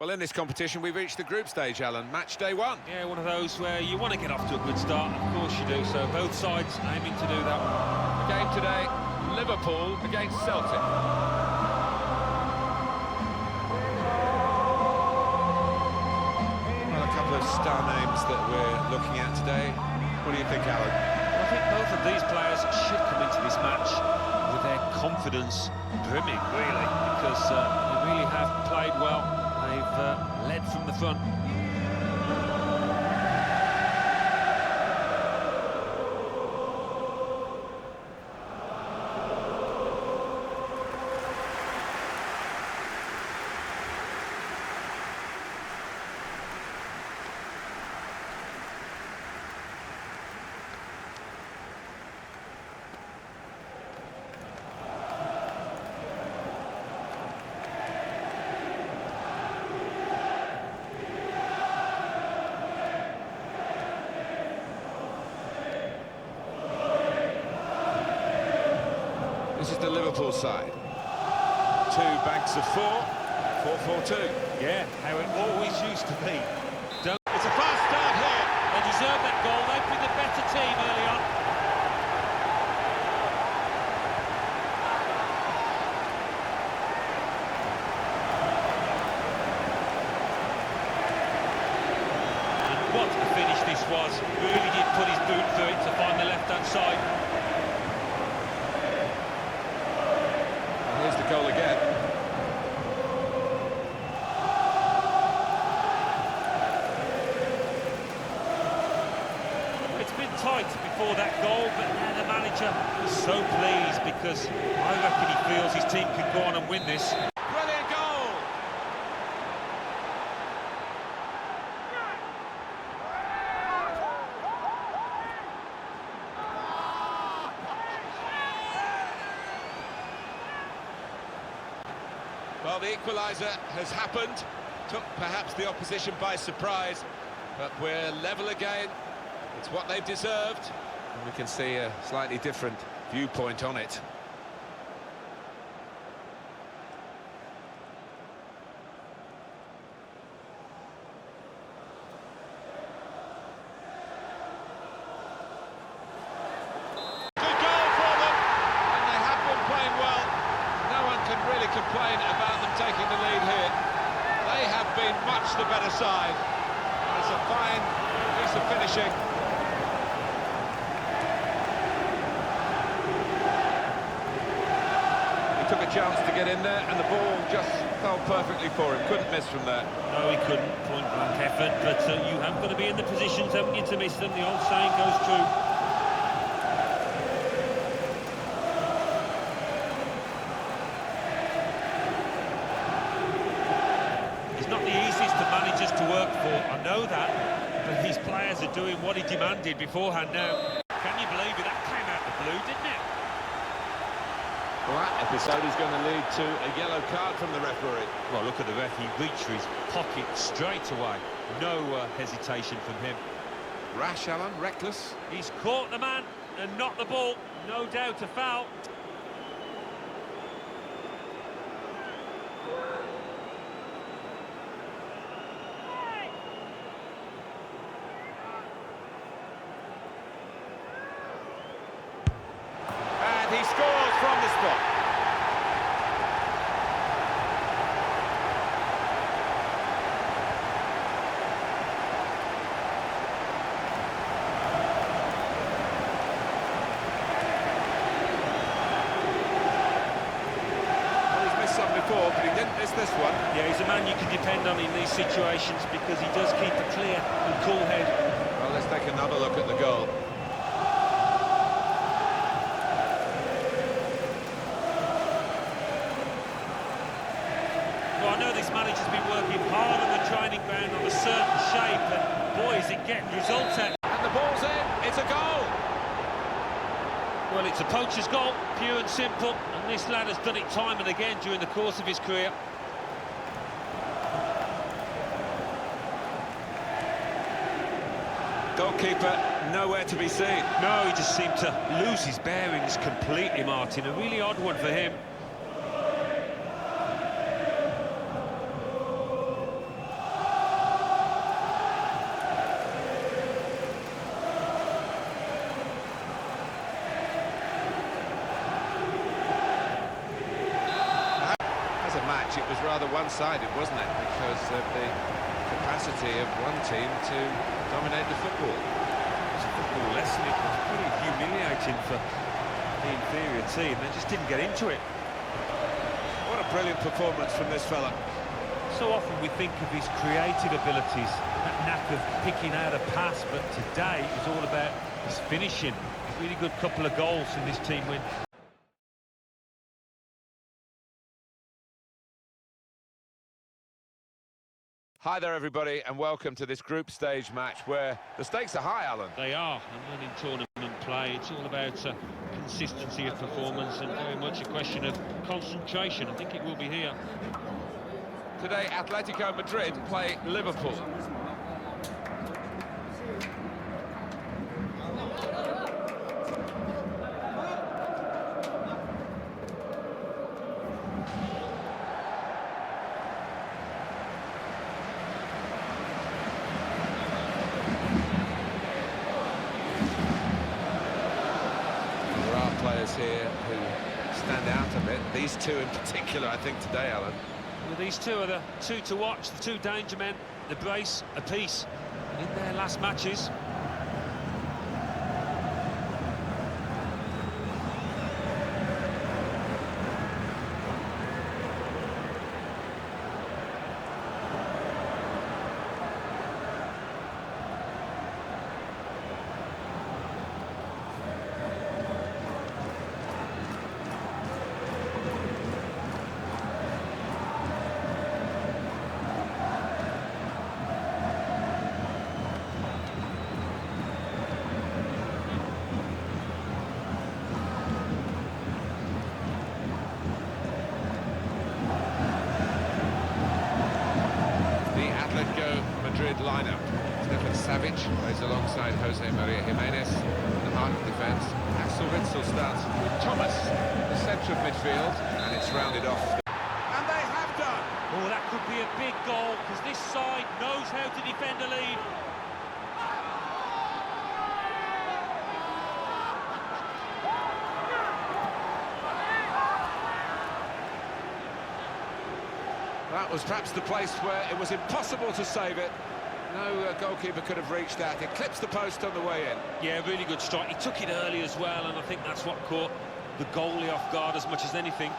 Well, in this competition, we've reached the group stage, Alan. Match day one. Yeah, one of those where you want to get off to a good start. Of course you do. So both sides aiming to do that. The game today, Liverpool against Celtic. Well, a couple of star names that we're looking at today. What do you think, Alan? Well, I think both of these players should come into this match with their confidence brimming, really, because they really have played well. They've led from the front. This is the Liverpool side. Two banks of four, 4-4-2. Yeah, how it always used to be. It's a fast start here. They deserve that goal. They've been the better team early on. And what a finish this was. Really did put his boot through it to find the left-hand side. Here's the goal again. It's been tight before that goal, but now the manager is so pleased because I reckon he feels his team can go on and win this. Brilliant goal! Well, the equaliser has happened, took perhaps the opposition by surprise, but we're level again. It's what they've deserved, and we can see a slightly different viewpoint on it. Good goal for them, and they have been playing well. No one can really complain about them taking the lead here. They have been much the better side. It's a fine piece of finishing. He took a chance to get in there, and the ball just fell perfectly for him. Couldn't miss from there. No, he couldn't. Point-blank effort, but you have got to be in the positions, haven't you, to miss them? The old saying goes true. Not the easiest of managers to work for, I know that, but his players are doing what he demanded beforehand now. Can you believe it? That came out the blue, didn't it? Well, that episode is going to lead to a yellow card from the referee. Well, look at the ref, he reached for his pocket straight away. No hesitation from him. Rash, Alan, reckless. He's caught the man and not the ball. No doubt a foul. He scores from the spot. Well, he's missed some before, but he didn't miss this one. Yeah, he's a man you can depend on in these situations because he does keep a clear and cool head. Well, let's take another look at the goal. Well, I know this manager's been working hard on the training ground on a certain shape, and boy, is it getting results out. And the ball's in, it's a goal! Well, it's a poacher's goal, pure and simple, and this lad has done it time and again during the course of his career. Goalkeeper nowhere to be seen. No, he just seemed to lose his bearings completely, Martin. A really odd one for him. match, it was rather one-sided, wasn't it? Because of the capacity of one team to dominate the football. It's a football lesson. It was pretty humiliating for the inferior team. They just didn't get into it. What a brilliant performance from this fella. So often we think of his creative abilities, that knack of picking out a pass, but today it was all about his finishing. A really good couple of goals in this team win. Hi there, everybody, and welcome to this group stage match where the stakes are high, Alan. They are, and when in tournament play, it's all about consistency of performance and very much a question of concentration. I think it will be here. Today, Atletico Madrid play Liverpool. Players here who stand out a bit. These two in particular, I think, today, Alan. Well, these two are the two to watch, the two danger men, the brace apiece in their last matches. Lineup. Stefan Savic plays alongside Jose Maria Jimenez in the heart of defence. Axel Witsel starts with Thomas in the centre of midfield, and it's rounded off. And they have done! Oh, that could be a big goal, because this side knows how to defend a lead. That was perhaps the place where it was impossible to save it. No goalkeeper could have reached that. It clips the post on the way in. Yeah, really good strike. He took it early as well, and I think that's what caught the goalie off guard as much as anything.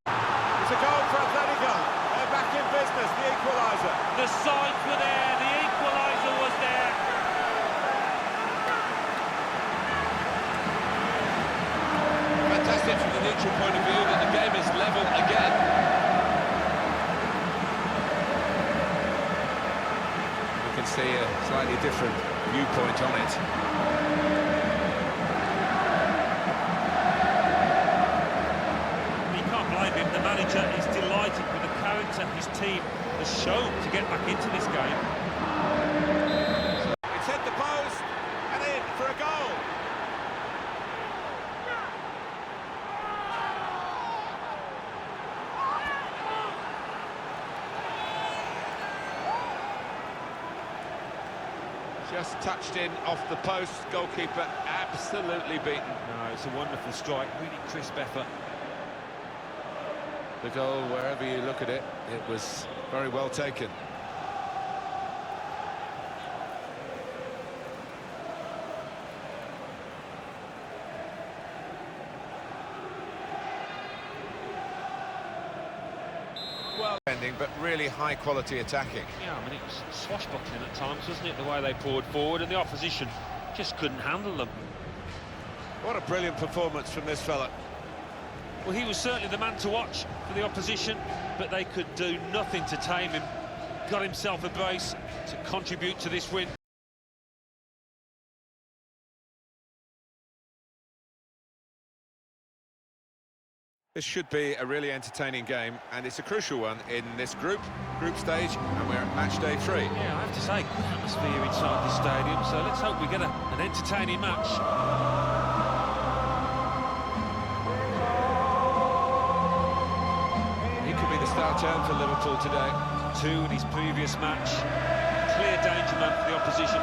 It's a goal for Atletico. They're back in business, the equaliser. The sides were there, the equaliser was there. Fantastic from the neutral point of view that the game is level again. We can see a slightly different viewpoint on it. You can't blame him. The manager is delighted with the character his team has shown to get back into this game. It's hit the post and in for a goal. Just touched in off the post, goalkeeper absolutely beaten. No, it's a wonderful strike, really crisp effort. The goal, wherever you look at it, it was very well taken. Well, ending, but really high-quality attacking. Yeah, I mean, it was swashbuckling at times, wasn't it, the way they poured forward, and the opposition just couldn't handle them. What a brilliant performance from this fella. Well, he was certainly the man to watch for the opposition, but they could do nothing to tame him. Got himself a brace to contribute to this win. This should be a really entertaining game, and it's a crucial one in this group stage, and we're at match day 3. Yeah, I have to say, good atmosphere inside the stadium, so let's hope we get an entertaining match. He could be the star turn for Liverpool today. 2 in his previous match. clear danger man for the opposition.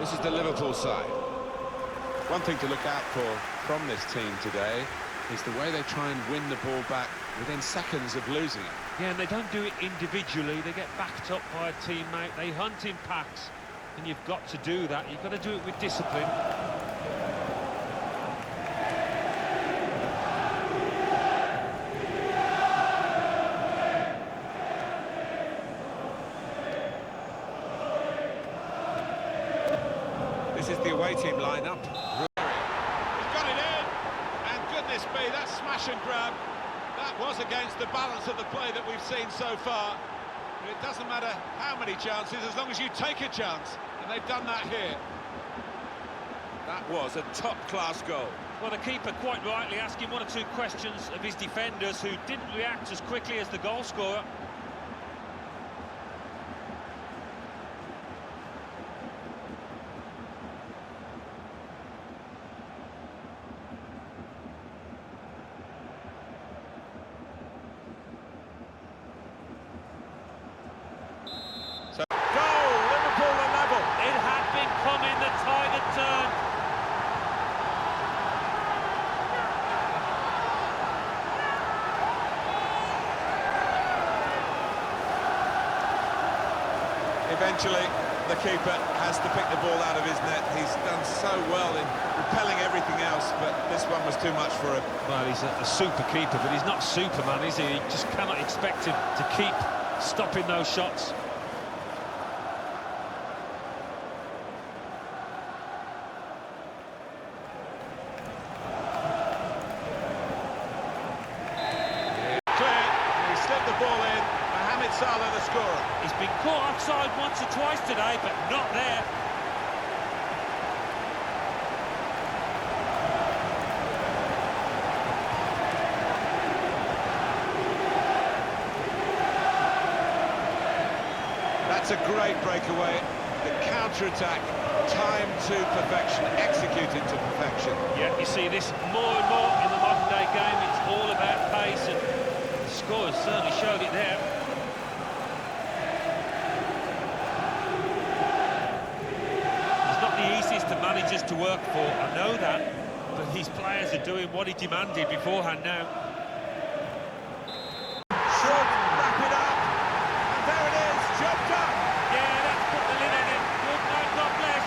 This is the Liverpool side. One thing to look out for from this team today is the way they try and win the ball back within seconds of losing it. Yeah, and they don't do it individually. They get backed up by a teammate. They hunt in packs, and you've got to do that. You've got to do it with discipline. This is the away team lineup. He's got it in, and goodness me, that smash and grab, that was against the balance of the play that we've seen so far. But it doesn't matter how many chances, as long as you take a chance, and they've done that here. That was a top-class goal. Well, the keeper quite rightly asking one or two questions of his defenders, who didn't react as quickly as the goal scorer. Eventually, the keeper has to pick the ball out of his net. He's done so well in repelling everything else, but this one was too much for him. Well, he's a super keeper, but he's not Superman, is he? You just cannot expect him to keep stopping those shots. Clear, he slipped the ball in. Salah, the scorer. He's been caught offside once or twice today, but not there. That's a great breakaway. The counter-attack, timed to perfection, executed to perfection. Yeah, you see this more and more in the modern-day game. It's all about pace, and the scorers certainly showed it there. Managers to work for, I know that, but these players are doing what he demanded beforehand now. Should wrap it up, and there it is, job done. Yeah, that's put the lid on it. Good night, God bless.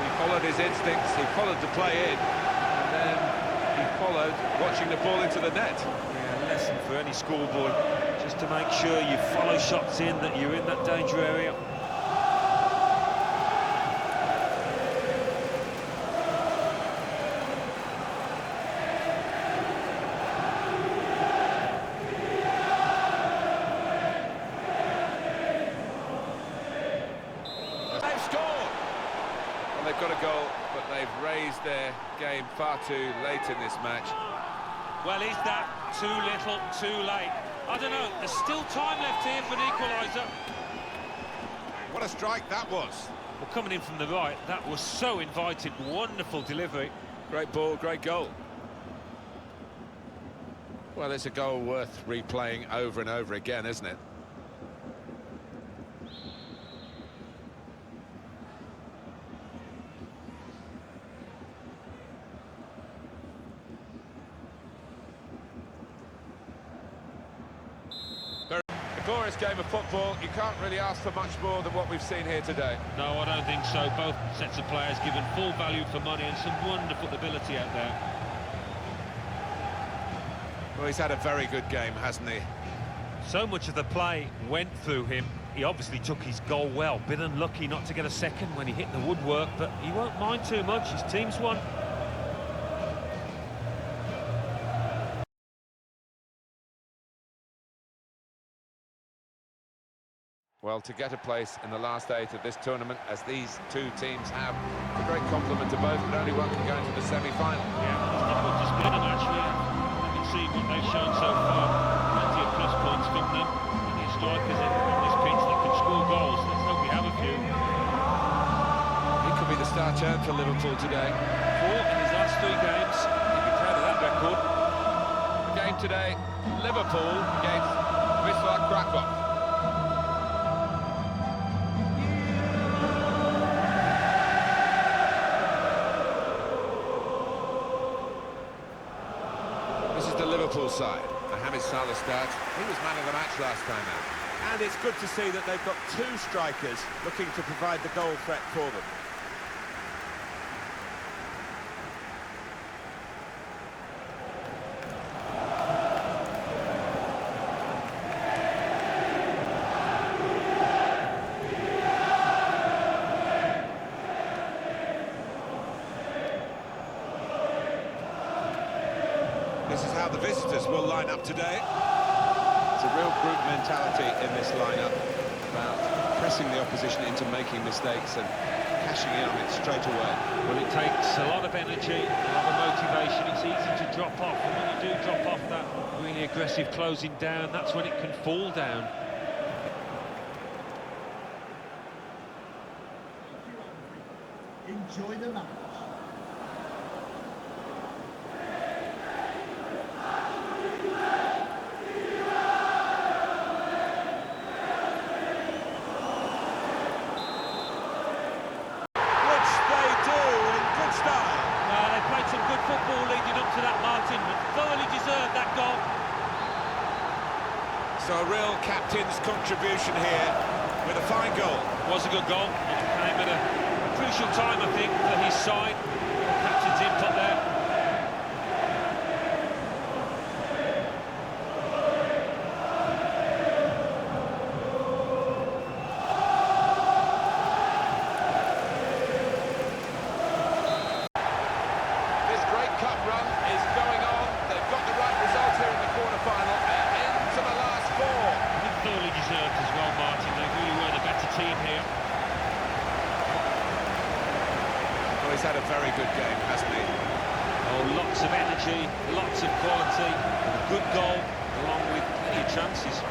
He followed his instincts, he followed the play in, and then he followed watching the ball into the net. Lesson for any schoolboy, just to make sure you follow shots in, that you're in that danger area. They've scored! Well, they've got a goal, but they've raised their game far too late in this match. Well, is that too little, too late? I don't know. There's still time left here for an equaliser. What a strike that was. Well, coming in from the right, that was so inviting. Wonderful delivery. Great ball, great goal. Well, it's a goal worth replaying over and over again, isn't it? Glorious game of football. You can't really ask for much more than what we've seen here today. No, I don't think so. Both sets of players given full value for money and some wonderful ability out there. Well, he's had a very good game, hasn't he? So much of the play went through him. He obviously took his goal well. Bit unlucky not to get a second when he hit the woodwork, but he won't mind too much. His team's won. Well, Well, to get a place in the last 8 of this tournament, as these two teams have, a great compliment to both, but only one can go into the semi-final. Yeah, it's difficult to split a match here. You can see what they've shown so far. Plenty of plus points from them. Plenty of strikers on this pitch that can score goals. Let's hope we have a few. He could be the star turn for Liverpool today. 4 in his last 3 games. He'd be proud of that record. The game today, Liverpool against Wisła Krakow. This is the Liverpool side. Mohamed Salah starts. He was man of the match last time out. And it's good to see that they've got 2 strikers looking to provide the goal threat for them. This is how the visitors will line up today. It's a real group mentality in this lineup about pressing the opposition into making mistakes and cashing in on it straight away. Well, it takes a lot of energy, a lot of motivation. It's easy to drop off, and when you do drop off that really aggressive closing down, that's when it can fall down. Enjoy the match. They played some good football leading up to that, Martin, but thoroughly deserved that goal. So a real captain's contribution here with a fine goal. Was a good goal. It came at a crucial time, I think, for his side. Captain's input there. This great cup run is going on. They've got the right result here in the quarter-final. They're into the last 4. I think thoroughly deserved as well, Martin. They really were the better team here. Well, he's had a very good game, hasn't he? Oh, lots of energy, lots of quality, and a good goal, along with plenty of chances.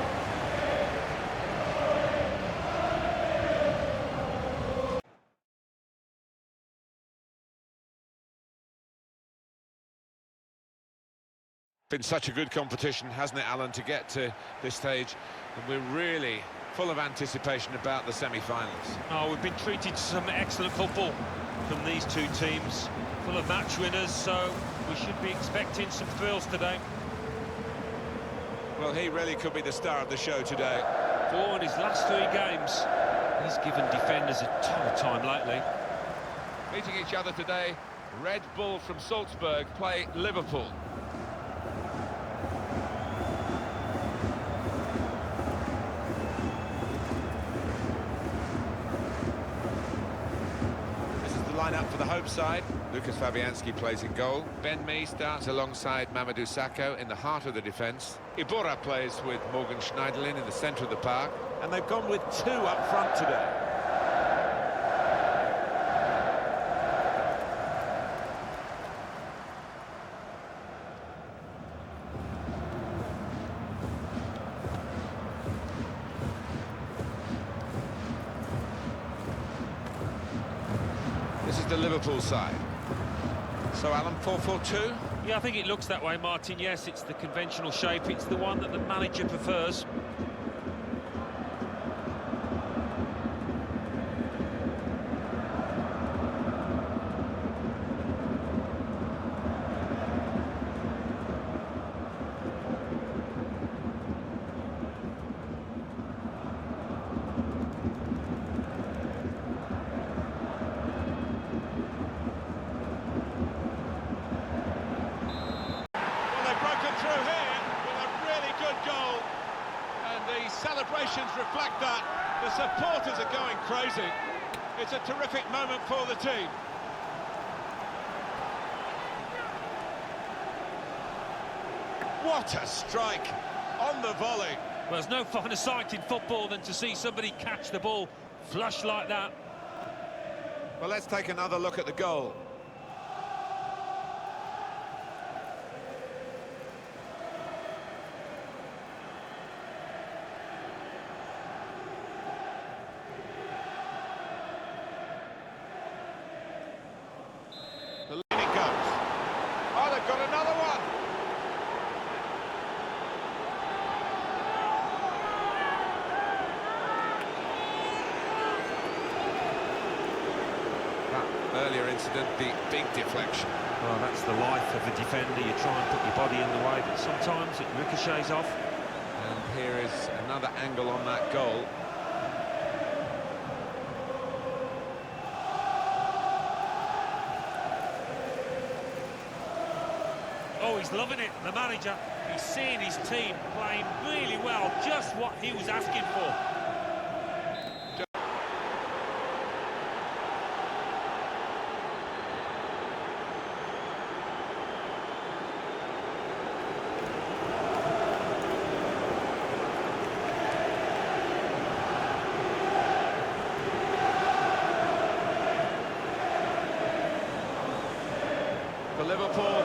Been such a good competition, hasn't it, Alan, to get to this stage, and we're really full of anticipation about the semi-finals. Oh, we've been treated to some excellent football from these two teams, full of match winners, so we should be expecting some thrills today. Well, he really could be the star of the show today. 4 in his last 3 games. He's given defenders a ton of time lately. Meeting each other today, Red Bull from Salzburg play Liverpool. Lineup for the home side. Lucas Fabianski plays in goal. Ben Mee starts alongside Mamadou Sakho in the heart of the defence. Iborra plays with Morgan Schneiderlin in the centre of the park. And they've gone with 2 up front today. This is the Liverpool side. So, Alan, 4-4-2? Yeah, I think it looks that way, Martin. Yes, it's the conventional shape. It's the one that the manager prefers. Celebrations reflect that. The supporters are going crazy. It's a terrific moment for the team. What a strike on the volley. Well, there's no finer sight in football than to see somebody catch the ball flush like that. Well, let's take another look at the goal. The leading goes. Oh, they've got another one. That earlier incident, the big deflection. Well, that's the life of a defender. You try and put your body in the way, but sometimes it ricochets off. And here is another angle on that goal. Oh, he's loving it, the manager. He's seeing his team playing really well, just what he was asking for. For Liverpool,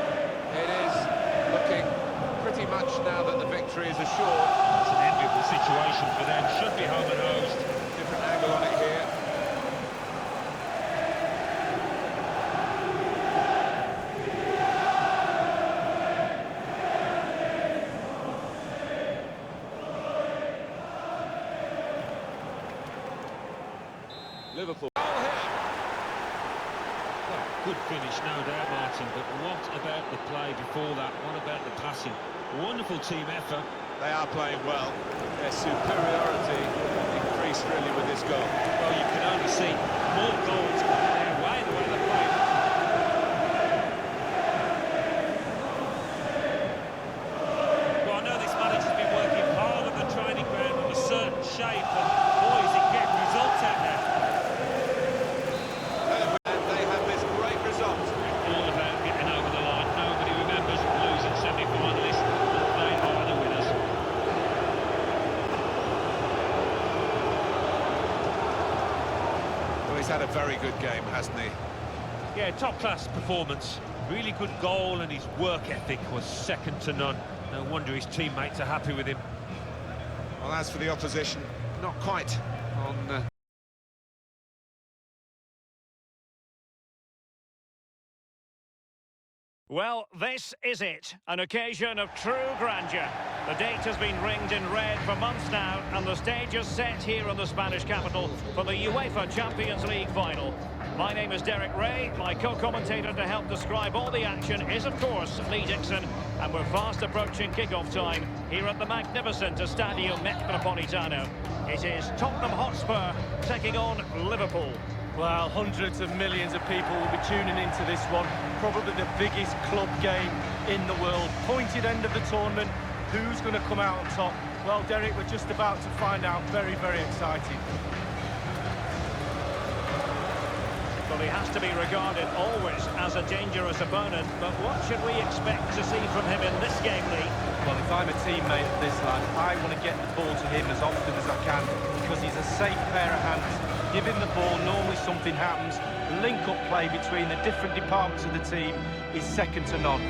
it is looking pretty much now that the victory is assured. It's an enviable situation for them. Should be home and hosed. Different angle on it here. Liverpool. Good finish, no doubt, Martin, but what about the play before that? What about the passing? Wonderful team effort. They are playing well. Their superiority increased really with this goal. Well, you can only see more goals coming their way, the way they're playing. Well, I know this manager's been working hard on the training ground in a certain shape, and boy, is he getting results out there. All about getting over the line. Nobody remembers losing semi-finalists, but they are the winners. Well, he's had a very good game, hasn't he? Yeah, top-class performance. Really good goal, and his work ethic was second to none. No wonder his teammates are happy with him. Well, as for the opposition, not quite on... Well, this is it, an occasion of true grandeur. The date has been ringed in red for months now, and the stage is set here in the Spanish capital for the UEFA Champions League final. My name is Derek Ray. My co-commentator to help describe all the action is, of course, Lee Dixon, and we're fast approaching kick-off time here at the magnificent Estadio Metropolitano. It is Tottenham Hotspur taking on Liverpool. Well, hundreds of millions of people will be tuning into this one. Probably the biggest club game in the world. Pointed end of the tournament. Who's going to come out on top? Well, Derek, we're just about to find out. Very, very exciting. Well, he has to be regarded always as a dangerous opponent, but what should we expect to see from him in this game, Lee? Well, if I'm a teammate of this lad, I want to get the ball to him as often as I can, because he's a safe pair of hands. Give him the ball, normally something happens. Link-up play between the different departments of the team is second to none.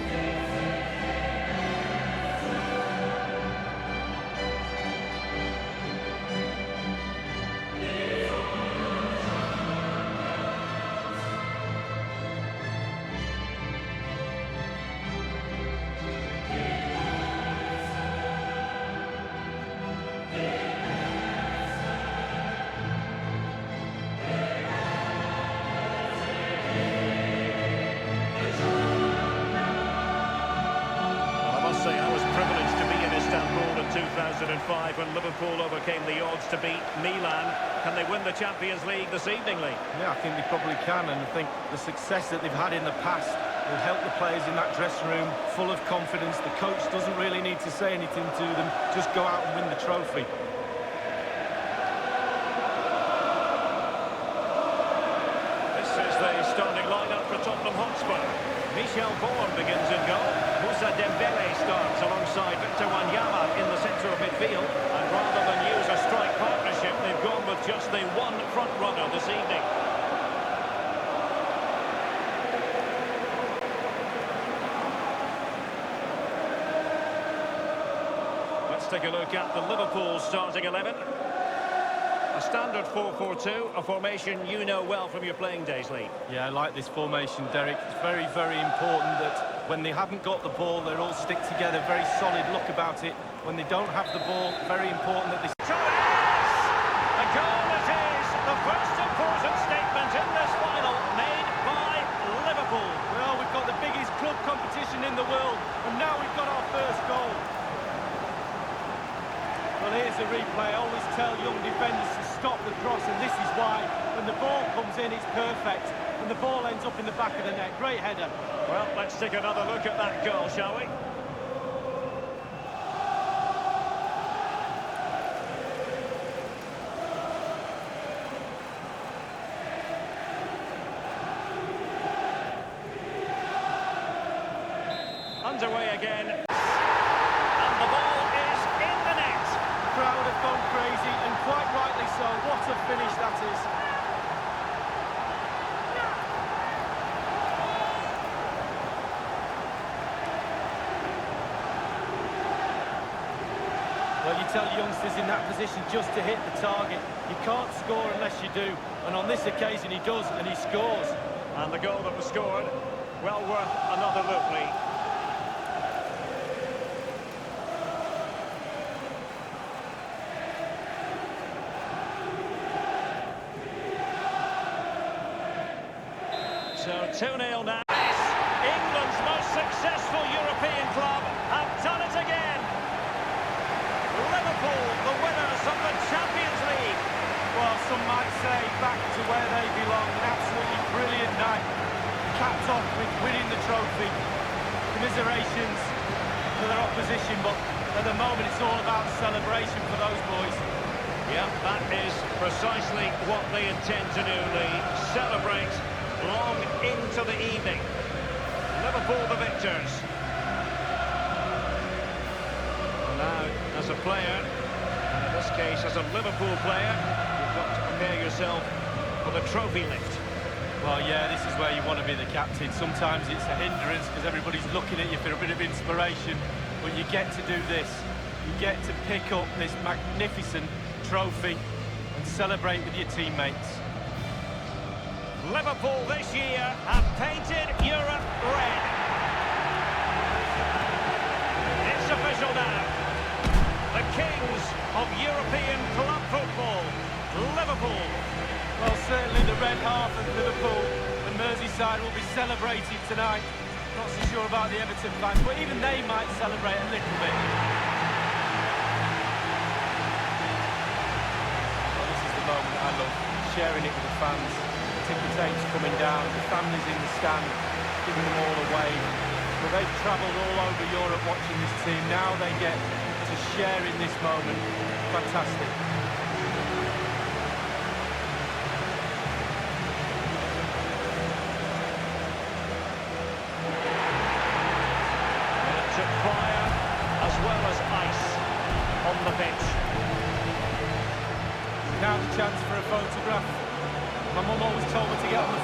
I was privileged to be in Istanbul in 2005 when Liverpool overcame the odds to beat Milan. Can they win the Champions League this evening, Lee? Yeah, I think they probably can, and I think the success that they've had in the past will help the players in that dressing room, full of confidence. The coach doesn't really need to say anything to them, just go out and win the trophy. This is the starting lineup for Tottenham Hotspur. Michel Vorm begins in goal. Moussa Dembele starts alongside Victor Wanyama in the centre of midfield. And rather than use a strike partnership, they've gone with just the one front runner this evening. Let's take a look at the Liverpool starting 11. A standard 4-4-2, a formation you know well from your playing days, Lee. Yeah, I like this formation, Derek. It's very, very important that when they haven't got the ball, they all stick together. Very solid look about it. When they don't have the ball, very important that they... A goal it is! The first important statement in this final made by Liverpool. Well, we've got the biggest club competition in the world, and now we've got our first goal. Well, here's a replay. I always tell young defenders to stop the cross, and this is why. When the ball comes in, it's perfect, and the ball ends up in the back of the net. Great header. Well, let's take another look at that goal, shall we? Underway again. And the ball is in the net. The crowd have gone crazy, and quite rightly so. What a finish that is. Well, you tell youngsters in that position just to hit the target. You can't score unless you do. And on this occasion he does, and he scores. And the goal that was scored, well worth another look, Lee. So 2-0 now. England's most successful European club have done it again. Liverpool, the winners of the Champions League. Well, some might say back to where they belong. An absolutely brilliant night. Capped off with winning the trophy. Commiserations to their opposition, but at the moment it's all about celebration for those boys. Yeah, that is precisely what they intend to do, Lee. Celebrate long into the evening. Liverpool the victors. Well, now, as a player, and in this case as a Liverpool player, you've got to prepare yourself for the trophy lift. Well, yeah, this is where you want to be the captain. Sometimes it's a hindrance because everybody's looking at you for a bit of inspiration, but you get to do this. You get to pick up this magnificent trophy and celebrate with your teammates. Liverpool this year have painted Europe red. It's official now. The kings of European club football, Liverpool. Well, certainly the red half of Liverpool and Merseyside will be celebrating tonight. Not so sure about the Everton fans, but even they might celebrate a little bit. Well, this is the moment I love, sharing it with the fans. Ticker tapes coming down, the families in the stand, giving them all away. Well, they've travelled all over Europe watching this team. Now they get to share in this moment. Fantastic. It took fire as well as ice on the pitch. Now the chance for a photograph. My mum always told me to get on the